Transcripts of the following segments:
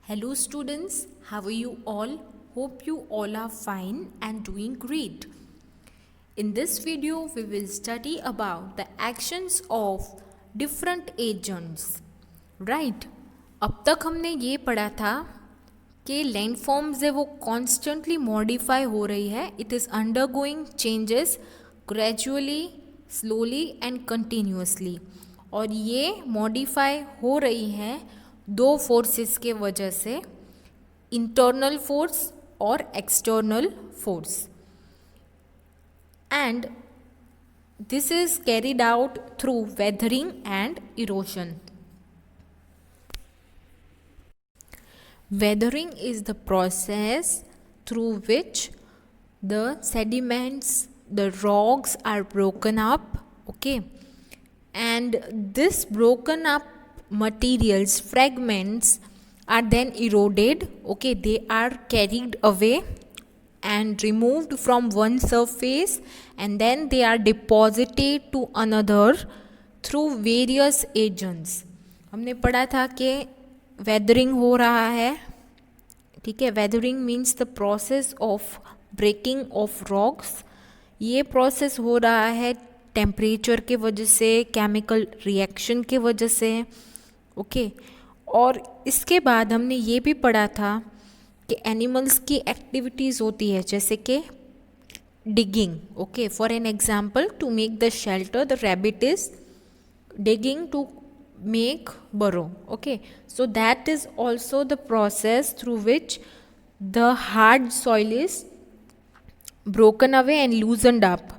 Hello students, how are you all? Hope you all are fine and doing great. In this video, we will study about the actions of different agents. Right? अब तक हमने ये पढ़ा था कि landforms है वो constantly modify हो रही है. It is undergoing changes gradually, slowly and continuously. और ये मॉडिफाई हो रही है दो फोर्सेस के वजह से, इंटरनल फोर्स और external force. And this is carried out through weathering and erosion. Weathering is the process through which the sediments, the rocks are broken up, okay? And this broken up materials, fragments are then eroded, okay? They are carried away and removed from one surface and then they are deposited to another through various agents. हमने पढ़ा था कि weathering हो रहा है, ठीक है. weathering means the process of breaking of rocks. ये process हो रहा है टेम्परेचर के वजह से, केमिकल रिएक्शन के वजह से, ओके. और इसके बाद हमने ये भी पढ़ा था कि एनिमल्स की एक्टिविटीज़ होती है जैसे कि digging, okay. For an example, to make the shelter the rabbit is digging to make burrow, okay. So that is also the process through which the hard soil is broken away and loosened up.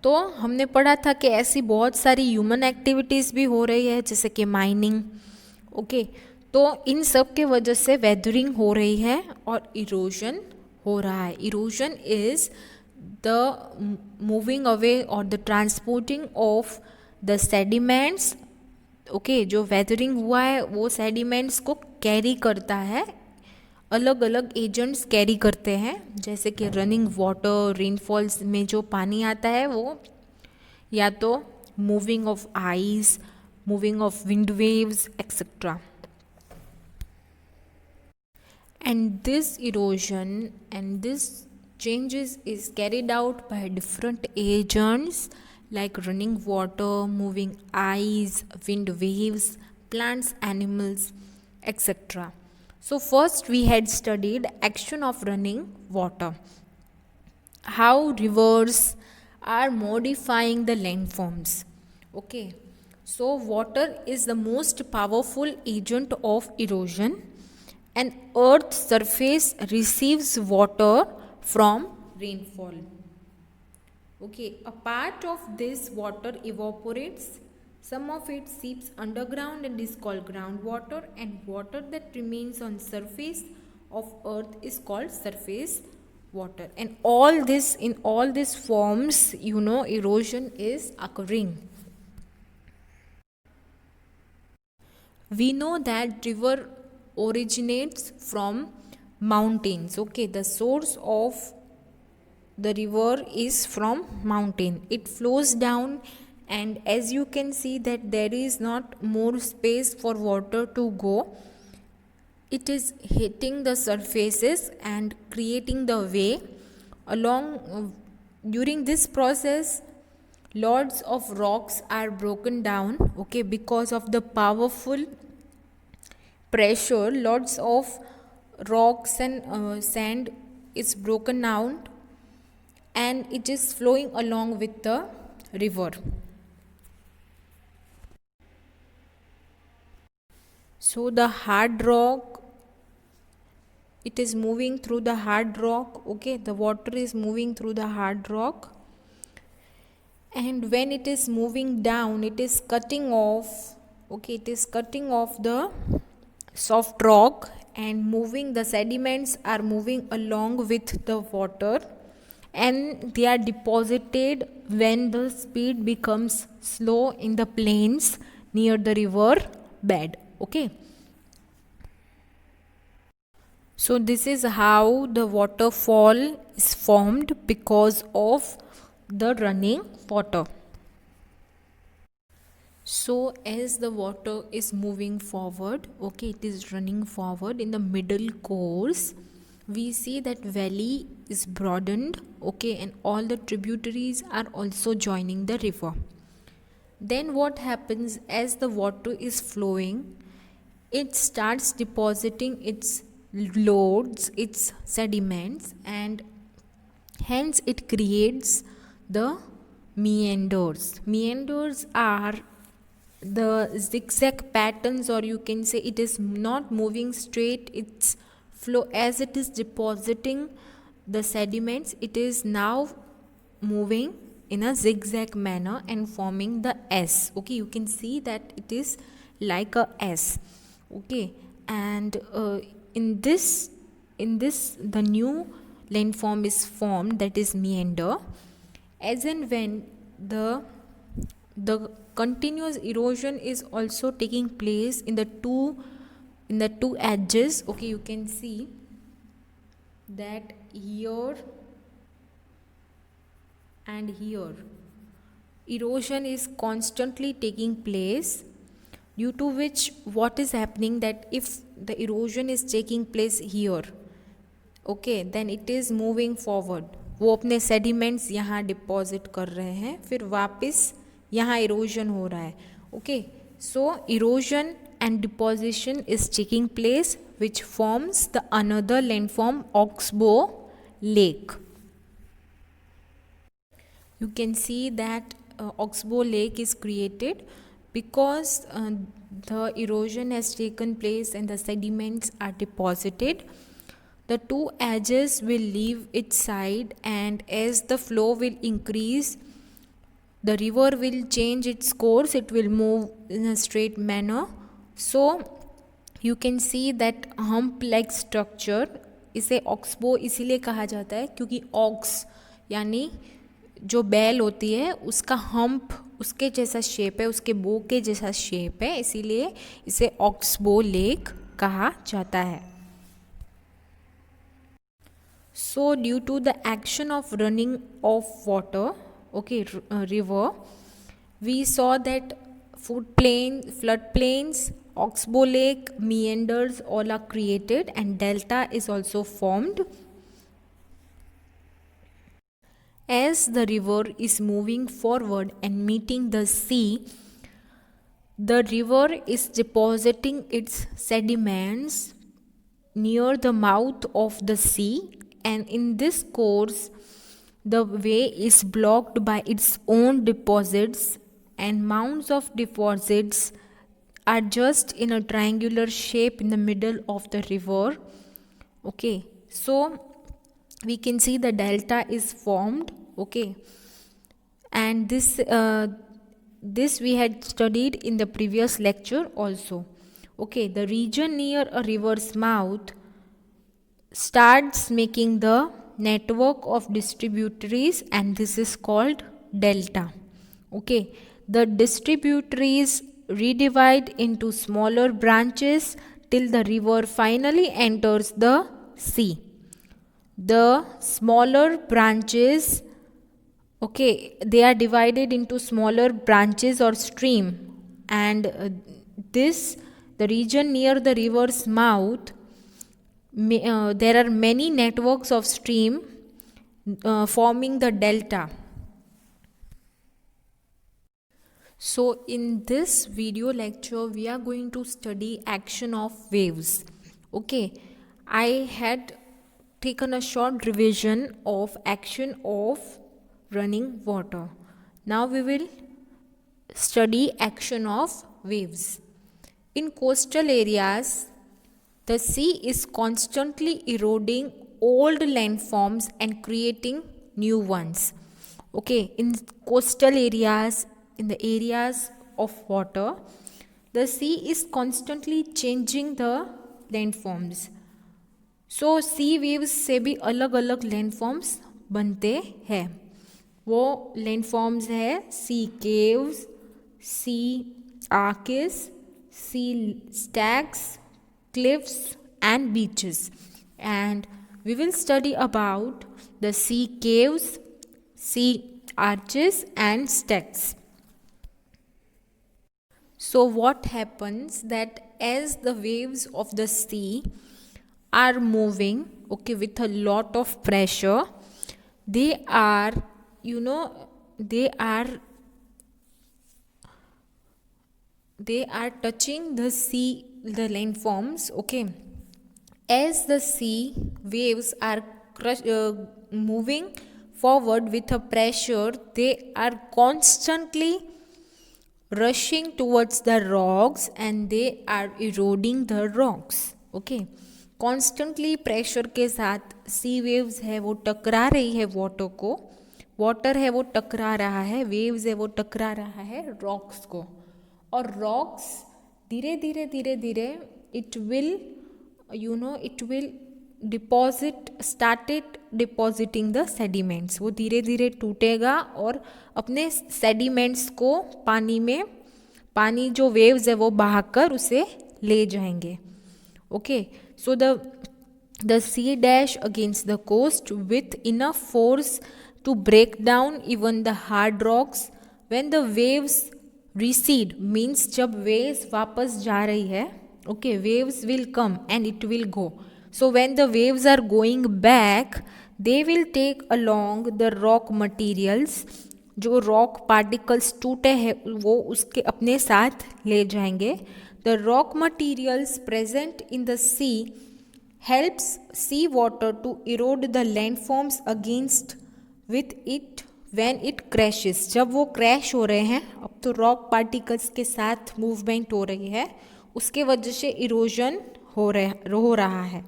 तो हमने पढ़ा था कि ऐसी बहुत सारी human activities भी हो रही है जैसे कि माइनिंग, ओके. तो इन सब के वजह से वेदरिंग हो रही है और इरोजन हो रहा है. Erosion is the moving away और the transporting of the sediments, okay. जो वेदरिंग हुआ है वो सेडिमेंट्स को कैरी करता है, अलग अलग एजेंट्स कैरी करते हैं जैसे कि रनिंग वाटर, रेनफॉल्स में जो पानी आता है वो, या तो moving of ice, moving of wind waves etcetera. And this erosion and this changes is carried out by different agents like running water, moving ice, wind waves, plants, animals, etc. So first we had studied action of running water, how rivers are modifying the landforms, okay. So water is the most powerful agent of erosion. An earth's surface receives water from rainfall, okay. A part of this water evaporates, some of it seeps underground and is called groundwater, and water that remains on surface of earth is called surface water. And all this, in all these forms, erosion is occurring. We know that river originates from mountains, okay. The source of the river is from mountain. It flows down, and as you can see that there is not more space for water to go. It is hitting the surfaces and creating the way along. During this process, lots of rocks are broken down, okay, because of the powerful pressure. Lots of rocks and sand is broken out and it is flowing along with the river. So the hard rock, it is moving through the hard rock, okay. The water is moving through the hard rock, and when it is moving down, it is cutting off, okay, it is cutting off the soft rock and moving. The sediments are moving along with the water and they are deposited when the speed becomes slow in the plains near the river bed, okay. So this is how the waterfall is formed because of the running water. So as the water is moving forward, okay, it is running forward in the middle course, we see that valley is broadened, okay, and all the tributaries are also joining the river. Then what happens as the water is flowing, it starts depositing its loads, its sediments, and hence it creates the meanders. Meanders are the zigzag patterns, or you can say it is not moving straight, it's flow as it is depositing the sediments, it is now moving in a zigzag manner and forming the S. Okay, you can see that it is like a S. Okay, and in this the new landform is formed, that is meander. As and when the continuous erosion is also taking place in the two edges. Okay, you can see that here and here erosion is constantly taking place, due to which what is happening, that if the erosion is taking place here, okay, then it is moving forward. वो अपने sediments यहाँ deposit कर रहे हैं, फिर वापस यहाँ erosion हो रहा है. Okay, so erosion and deposition is taking place, which forms the another landform, Oxbow Lake. You can see that Oxbow Lake is created because the erosion has taken place and the sediments are deposited. The two edges will leave its side, and as the flow will increase, the river will change its course, it will move in a straight manner. So you can see that hump like structure, इसे oxbow इसीलिए कहा जाता है क्योंकि aux यानी जो बैल होती है उसका हम्प उसके जैसा शेप है, उसके बो के जैसा शेप है, इसीलिए इसे ऑक्सबो लेक कहा जाता है. So due to the action of running of water, okay, river, we saw that floodplains, Oxbow Lake, meanders all are created, and delta is also formed. As the river is moving forward and meeting the sea, the river is depositing its sediments near the mouth of the sea, and in this course the way is blocked by its own deposits, and mounds of deposits are just in a triangular shape in the middle of the river. Okay, so we can see the delta is formed. Okay, and this we had studied in the previous lecture also. Okay, the region near a river's mouth starts making the network of distributaries, and this is called delta. Okay, the distributaries redivide into smaller branches till the river finally enters the sea. The smaller branches, okay, they are divided into smaller branches or stream, and the region near the river's mouth, there are many networks of stream forming the delta. So in this video lecture we are going to study action of waves. Okay, I had taken a short revision of action of running water. Now we will study action of waves. In coastal areas, the sea is constantly eroding old landforms and creating new ones. Okay, in coastal areas, in the areas of water, the sea is constantly changing the landforms. So sea waves से भी अलग अलग landforms बनते हैं. वो landforms है sea caves, sea arches, sea stacks, cliffs and beaches, and we will study about the sea caves, sea arches and stacks. So what happens that as the waves of the sea are moving, okay, with a lot of pressure, they are, you know, they are touching the sea, the landforms, okay. As the sea waves are moving forward with a pressure, they are constantly rushing towards the rocks and they are eroding the rocks, okay. Constantly pressure के साथ सी waves है वो टकरा रही है water को, water है वो टकरा रहा है, वेव्स है वो टकरा रहा है रॉक्स को, और रॉक्स धीरे धीरे धीरे धीरे it will it will started depositing the sediments, वो धीरे धीरे टूटेगा और अपने सेडिमेंट्स को पानी जो वेव्स है वो बहाकर उसे ले जाएंगे, okay. So the sea dash against the coast with enough force to break down even the hard rocks. When the waves recede means जब waves वापस जा रही है, okay, waves will come and it will go. So when the waves are going back, they will take along the rock materials. जो rock particles टूटे हैं वो उसके अपने साथ ले जाएंगे. The rock materials present in the sea helps sea water to erode the landforms against with it when it crashes. जब वो क्रैश हो रहे हैं, अब तो रॉक पार्टिकल्स के साथ मूवमेंट हो रही है, उसके वजह से इरोजन हो रहा है.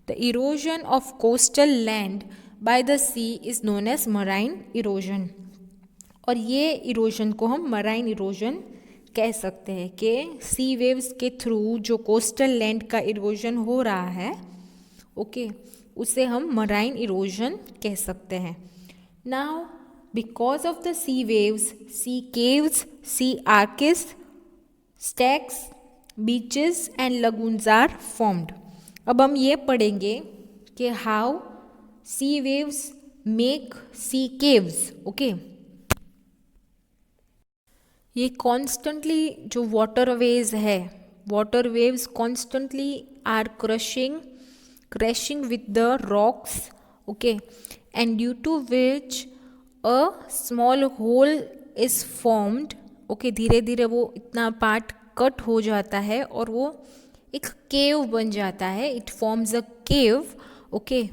The erosion of coastal land by the sea is known as marine erosion. और ये इरोजन को हम मराइन इरोजन कह सकते हैं कि सी वेव्स के थ्रू जो कोस्टल लैंड का इरोजन हो रहा है, ओके, उसे हम मराइन इरोजन कह सकते हैं. Now because of the sea waves, sea caves, sea arches, stacks, beaches and lagoons are formed. अब हम ये पढ़ेंगे कि how sea waves make sea caves, okay. ये कॉन्स्टेंटली जो water waves constantly are crashing with the rocks, okay, and due to which a small hole is formed, okay. धीरे धीरे वो इतना पार्ट कट हो जाता है और वो एक केव बन जाता है. It forms a cave, okay,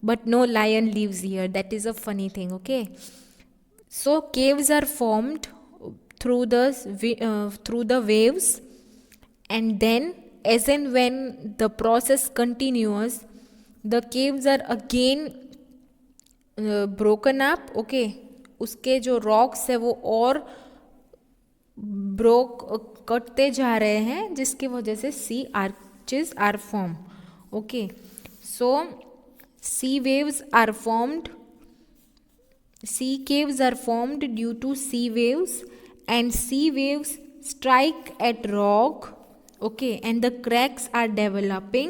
but no lion lives here. That is a funny thing, okay. So caves are formed through the waves, and then as and when the process continues, the caves are again broken up, okay. उसके जो rocks है वो और कटते जा रहे हैं जिसकी वजह से sea arches are formed, okay. So sea waves are formed, sea caves are formed due to sea waves, and sea waves strike at rock, okay, and the cracks are developing.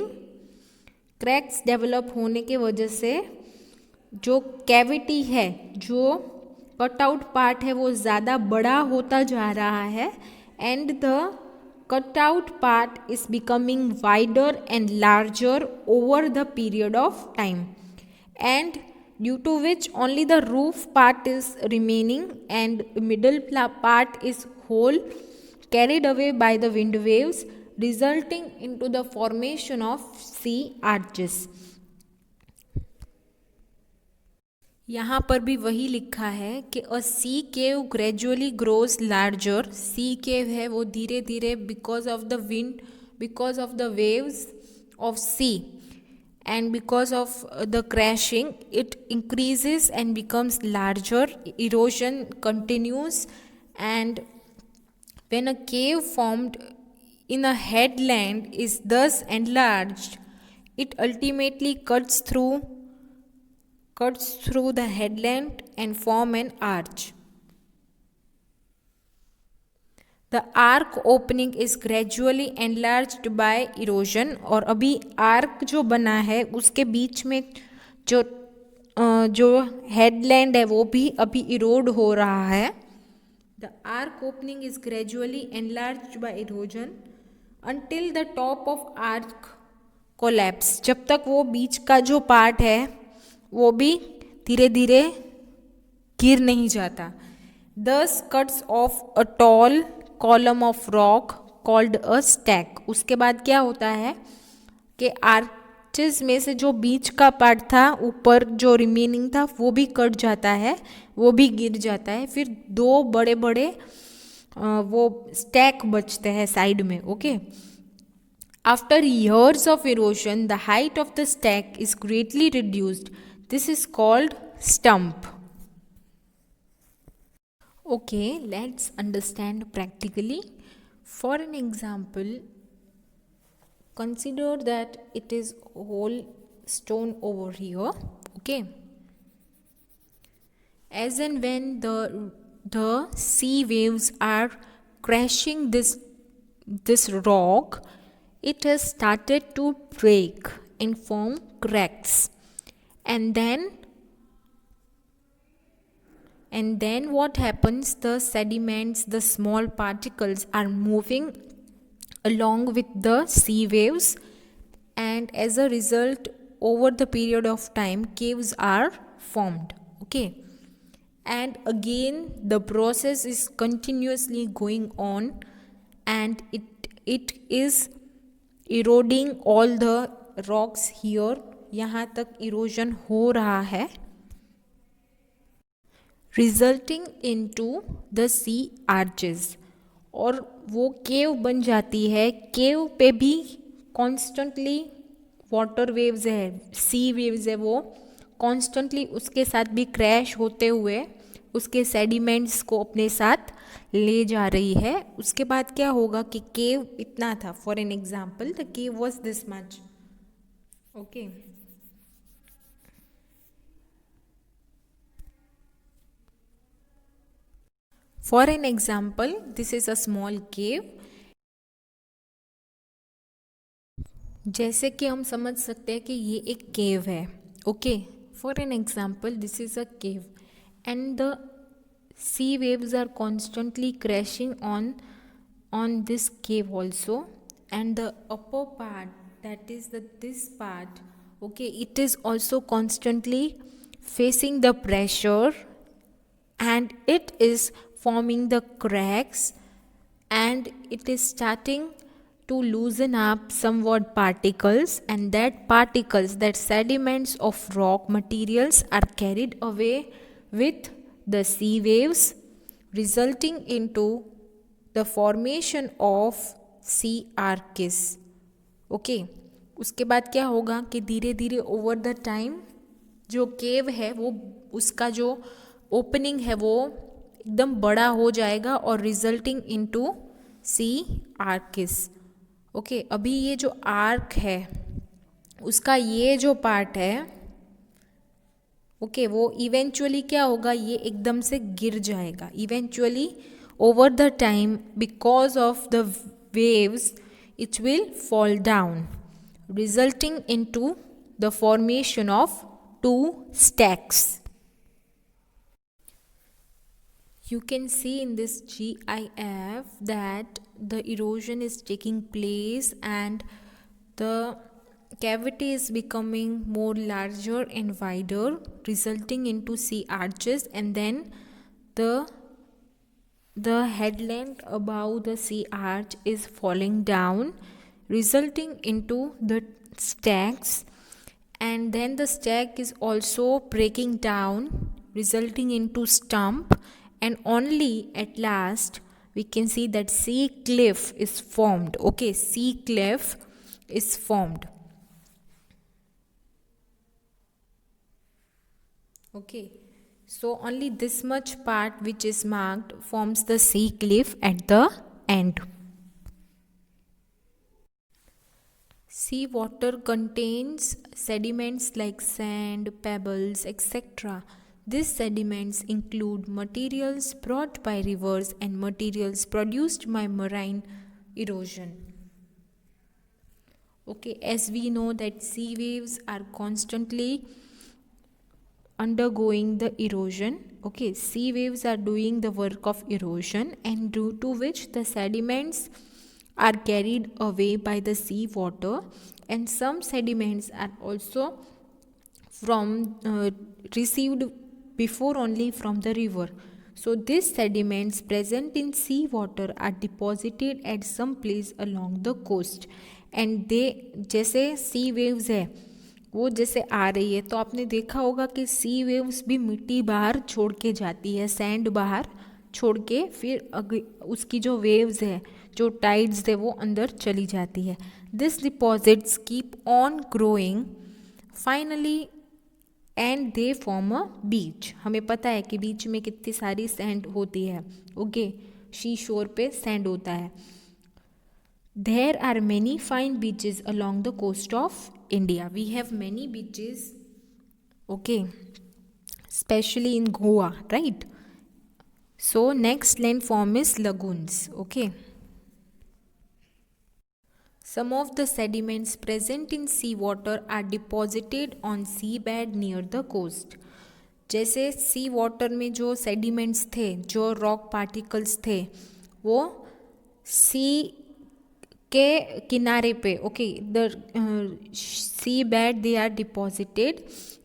cracks develop होने के वजह से जो cavity है, जो cutout part है वो ज़्यादा बड़ा होता जा रहा है, and the cutout part is becoming wider and larger over the period of time, and due to which only the roof part is remaining and middle part is whole, carried away by the wind waves, resulting into the formation of sea arches. यहाँ पर भी वही लिखा है कि a sea cave gradually grows larger. Sea cave है वो धीरे धीरे because of the wind, because of the waves of sea, and because of the crashing it increases and becomes larger. Erosion continues, and when a cave formed in a headland is thus enlarged, it ultimately cuts through the headland and form an arch. The arc opening is gradually enlarged by erosion. और अभी arc जो बना है उसके बीच में जो headland है वो भी अभी इरोड हो रहा है, The arc opening is gradually enlarged by erosion until the top of arc collapse. जब तक वो बीच का जो पार्ट है वो भी धीरे धीरे गिर नहीं जाता. Thus cuts off a tall column of rock called a stack. उसके बाद क्या होता है कि आर्चेस में से जो बीच का पार्ट था ऊपर जो रिमेनिंग था वो भी कट जाता है, वो भी गिर जाता है. फिर दो बड़े बड़े वो स्टैक बचते हैं साइड में. Okay. After years of erosion, the height of the stack is greatly reduced. This is called stump. Okay, let's understand practically. For an example, consider that it is whole stone over here. Okay. As and when the sea waves are crashing this rock, it has started to break and form cracks, and then what happens, the sediments, the small particles are moving along with the sea waves, and as a result over the period of time caves are formed. Okay. And again the process is continuously going on, and it is eroding all the rocks here. यहाँ तक erosion हो रहा है, resulting into the sea arches. और वो केव बन जाती है. केव पे भी कॉन्स्टेंटली वाटर वेव्स है, सी वेव्स है, वो कॉन्स्टेंटली उसके साथ भी क्रैश होते हुए उसके सेडिमेंट्स को अपने साथ ले जा रही है. उसके बाद क्या होगा कि केव इतना था. For an example the cave was this much. Okay. For an example this is a small cave. जैसे कि हम समझ सकते हैं कि ये एक केव है. Okay. For an example this is a cave and the sea waves are constantly crashing on this cave also, and the upper part, that is this part, okay, it is also constantly facing the pressure, and it is forming the cracks, and it is starting to loosen up somewhat particles, and that sediments of rock materials are carried away with the sea waves, resulting into the formation of sea arches. Okay. उसके बाद क्या होगा कि धीरे धीरे over the time जो केव है वो उसका जो ओपनिंग है वो एकदम बड़ा हो जाएगा और रिजल्टिंग इनटू सी आर्किस. ओके. अभी ये जो आर्क है उसका ये जो पार्ट है, ओके, वो इवेंचुअली क्या होगा, ये एकदम से गिर जाएगा. Eventually over the time because of the waves it will fall down, resulting into the formation of two stacks. You can see in this GIF that the erosion is taking place and the cavity is becoming more larger and wider, resulting into sea arches, and then the headland above the sea arch is falling down, resulting into the stacks, and then the stack is also breaking down, resulting into stump, and only at last we can see that sea cliff is formed. Okay, sea cliff is formed. Okay, so only this much part which is marked forms the sea cliff at the end. Sea water contains sediments like sand, pebbles, etc. These sediments include materials brought by rivers and materials produced by marine erosion. Okay, as we know that sea waves are constantly undergoing the erosion. Okay, sea waves are doing the work of erosion, and due to which the sediments are carried away by the sea water, and some sediments are also from received before only from the river. So these sediments present in sea water are deposited at some place along the coast, and they, जैसे sea waves है वो जैसे आ रही है, तो आपने देखा होगा कि सी वेव्स भी मिट्टी बाहर छोड़ के जाती है, सैंड बाहर छोड़ के फिर उसकी जो वेव्स है, जो टाइड्स है, वो अंदर चली जाती है. This deposits keep on growing finally and they form a beach. हमें पता है कि बीच में कितनी सारी सैंड होती है. ओके, शी शोर पे सैंड होता है. There are many fine beaches along the coast of India. We have many beaches, okay, especially in Goa, right? So next landform is lagoons, okay. Some of the sediments present in sea water are deposited on seabed near the coast. जैसे सी water में जो sediments थे, जो rock particles थे, वो सी के किनारे पे, okay, the sea bed they are deposited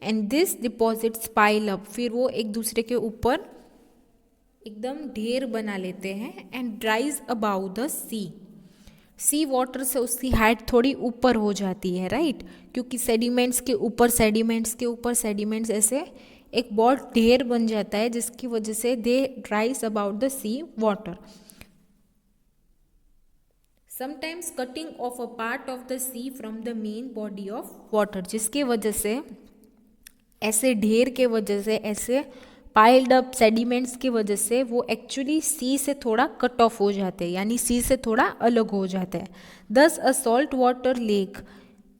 and this deposits pile up. फिर वो एक दूसरे के ऊपर एकदम ढेर बना लेते हैं and dries about the sea. Sea water से उसकी हाइट थोड़ी ऊपर हो जाती है, राइट, क्योंकि सेडिमेंट्स के ऊपर सेडिमेंट्स के ऊपर सेडिमेंट्स ऐसे एक बहुत ढेर बन जाता है, जिसकी वजह से they dries about the sea water. Sometimes cutting off a part of the sea from the main body of water, जिसके वजह से ऐसे ढेर के वजह से, ऐसे पाइल्ड अप सेडिमेंट्स की वजह से वो एक्चुअली सी से थोड़ा कट ऑफ हो जाते हैं, यानी सी से थोड़ा अलग हो जाते हैं. Thus a salt water lake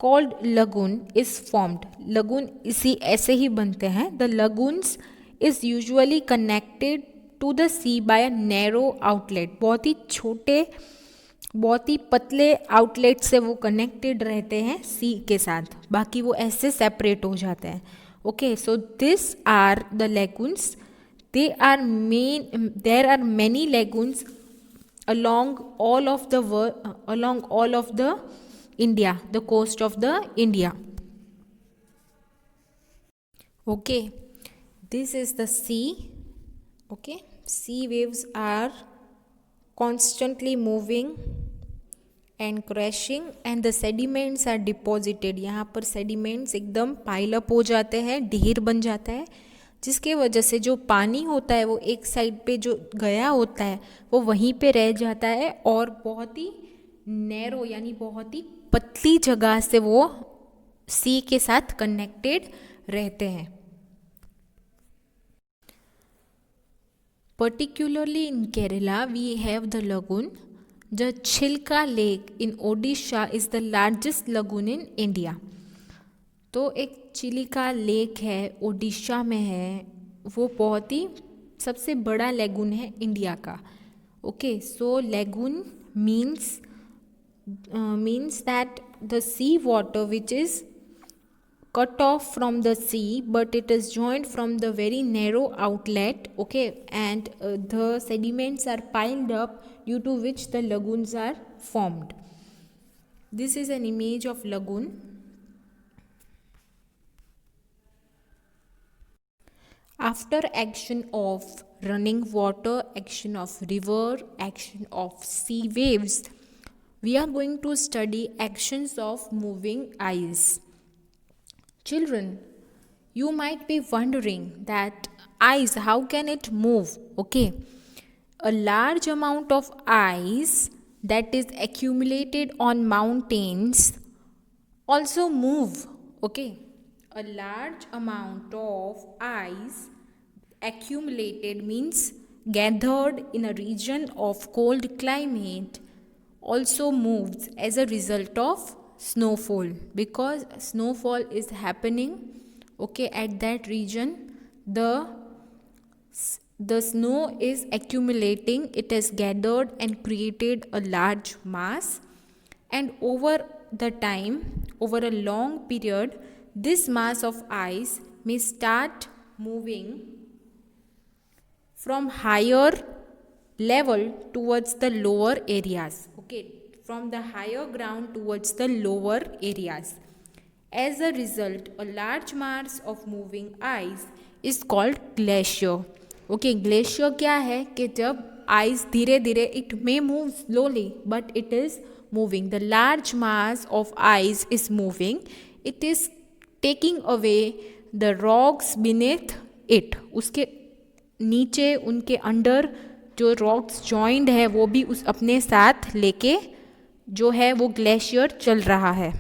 called lagoon is formed. Lagoon इसी ऐसे ही बनते हैं. The lagoons is usually connected to the sea by a narrow outlet. बहुत ही छोटे, बहुत ही पतले आउटलेट से वो कनेक्टेड रहते हैं सी के साथ, बाकी वो ऐसे सेपरेट हो जाते हैं. Okay, so this are the lagoons. there are many lagoons along all of the India, the coast of the India. Okay, this is the sea. Okay, sea waves are constantly moving and crashing and the sediments are deposited. यहाँ पर sediments एकदम pile up हो जाते हैं, ढेर बन जाता है, जिसके वजह से जो पानी होता है वो एक साइड पे जो गया होता है वो वहीं पे रह जाता है और बहुत ही नैरो यानी बहुत ही पतली जगह से वो सी के साथ कनेक्टेड रहते हैं. Particularly in Kerala, we have the lagoon. The Chilka Lake in Odisha is the largest lagoon in India. तो एक चिलिका लेक है, ओडिशा में है, वो बहुत ही सबसे बड़ा लेगून है इंडिया का. Okay, so lagoon means that the sea water which is cut off from the sea but it is joined from the very narrow outlet, okay, and the sediments are piled up due to which the lagoons are formed. This is an image of lagoon. After action of running water, action of river, action of sea waves, we are going to study actions of moving ice. Children, you might be wondering that ice, how can it move? Okay, a large amount of ice that is accumulated on mountains also move. Okay, a large amount of ice accumulated means gathered in a region of cold climate also moves as a result of snowfall, because snowfall is happening, okay, at that region. The snow is accumulating, it has gathered and created a large mass, and over the time, over a long period, this mass of ice may start moving from higher level towards the lower areas. Okay, from the higher ground towards the lower areas. As a result, a large mass of moving ice is called glacier. Okay, glacier क्या है कि जब ice धीरे धीरे, it may move slowly but it is moving. The large mass of ice is moving. It is taking away the rocks beneath it. उसके नीचे, उनके under जो रॉक्स जॉइंड है वो भी उस अपने साथ लेके जो है वो ग्लेशियर चल रहा है.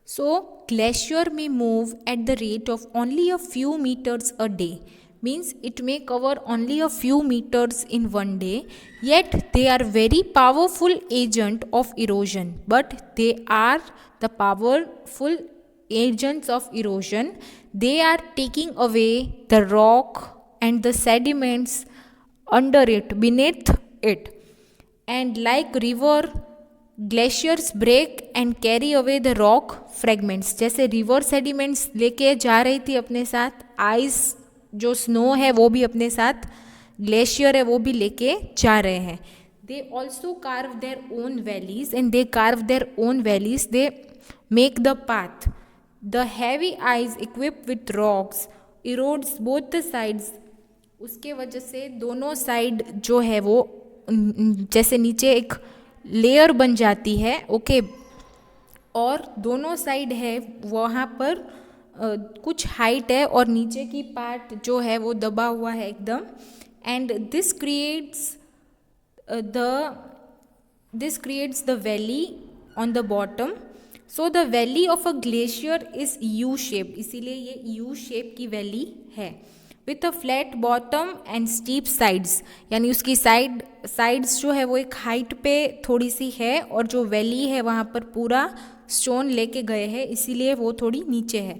So glacier may move at the rate of only a few meters a day. Means it may cover only a few meters in one day, yet they are very powerful agent of erosion. But they are the powerful agents of erosion. They are taking away the rock and the sediments under it, beneath it. And like river, glaciers break and carry away the rock fragments. जैसे river sediments लेके जा रही थी अपने साथ, ice जो snow है वो भी अपने साथ, ग्लेशियर है वो भी लेके जा रहे हैं. They also curve their own valleys and they curve their own valleys. They make the path. The heavy ice equipped with rocks erodes both the sides. उसके वजह से दोनों साइड जो है वो जैसे नीचे एक लेयर बन जाती है. ओके, और दोनों साइड है वहाँ पर कुछ हाइट है और नीचे की पार्ट जो है वो दबा हुआ है एकदम. And this creates the valley on the bottom. So the valley of a glacier is U shape. इसीलिए ये यू शेप की वैली है. With a flat bottom and steep sides, यानी उसकी साइड्स जो है वो एक हाइट पे थोड़ी सी है और जो वैली है वहाँ पर पूरा स्टोन लेके गए हैं, इसीलिए वो थोड़ी नीचे है.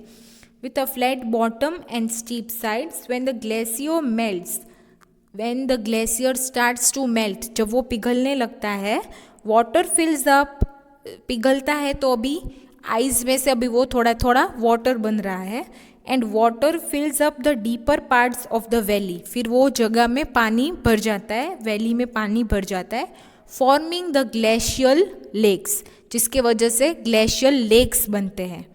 With a flat bottom and steep sides. When the glacier melts, when the glacier starts to melt, जब वो पिघलने लगता है, वाटर फिल्स अप. पिघलता है तो अभी आइस में से अभी वो थोड़ा थोड़ा वाटर बन रहा है. And water फिल्स up the deeper parts of the valley. फिर वो जगह में पानी भर जाता है, वैली में पानी भर जाता है, फॉर्मिंग द ग्लेशियल लेक्स, जिसके वजह से ग्लेशियल लेक्स बनते हैं.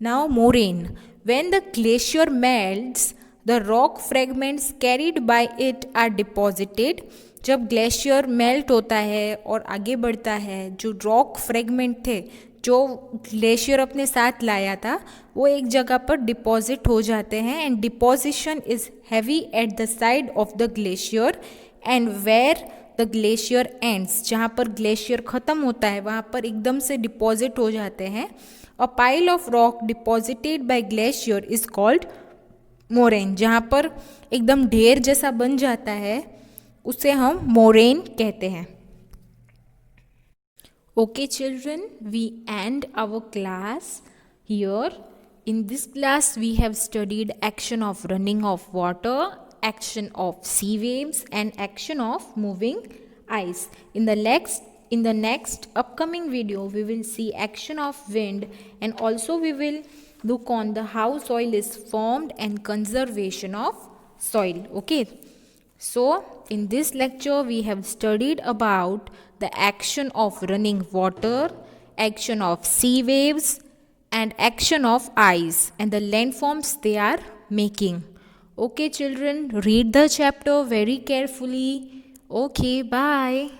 Now moraine. When the glacier melts, the rock fragments carried by it are deposited. जब ग्लेशियर मेल्ट होता है और आगे बढ़ता है, जो रॉक फ्रेगमेंट थे जो ग्लेशियर अपने साथ लाया था वो एक जगह पर डिपॉजिट हो जाते हैं. And deposition is heavy at the side of the glacier and where the glacier ends. जहाँ पर ग्लेशियर ख़त्म होता है वहाँ पर एकदम से डिपॉजिट हो जाते हैं. A pile of rock deposited by glacier is called moraine. जहाँ पर एकदम ढेर जैसा बन जाता है उसे हम मोरेन कहते हैं. Okay children, we end our class here. In this class we have studied action of running of water, action of sea waves and action of moving ice. In the next upcoming video we will see action of wind, and also we will look on the how soil is formed and conservation of soil. Okay, so in this lecture we have studied about the action of running water, action of sea waves and action of ice and the landforms they are making. Okay children, read the chapter very carefully. Okay, bye.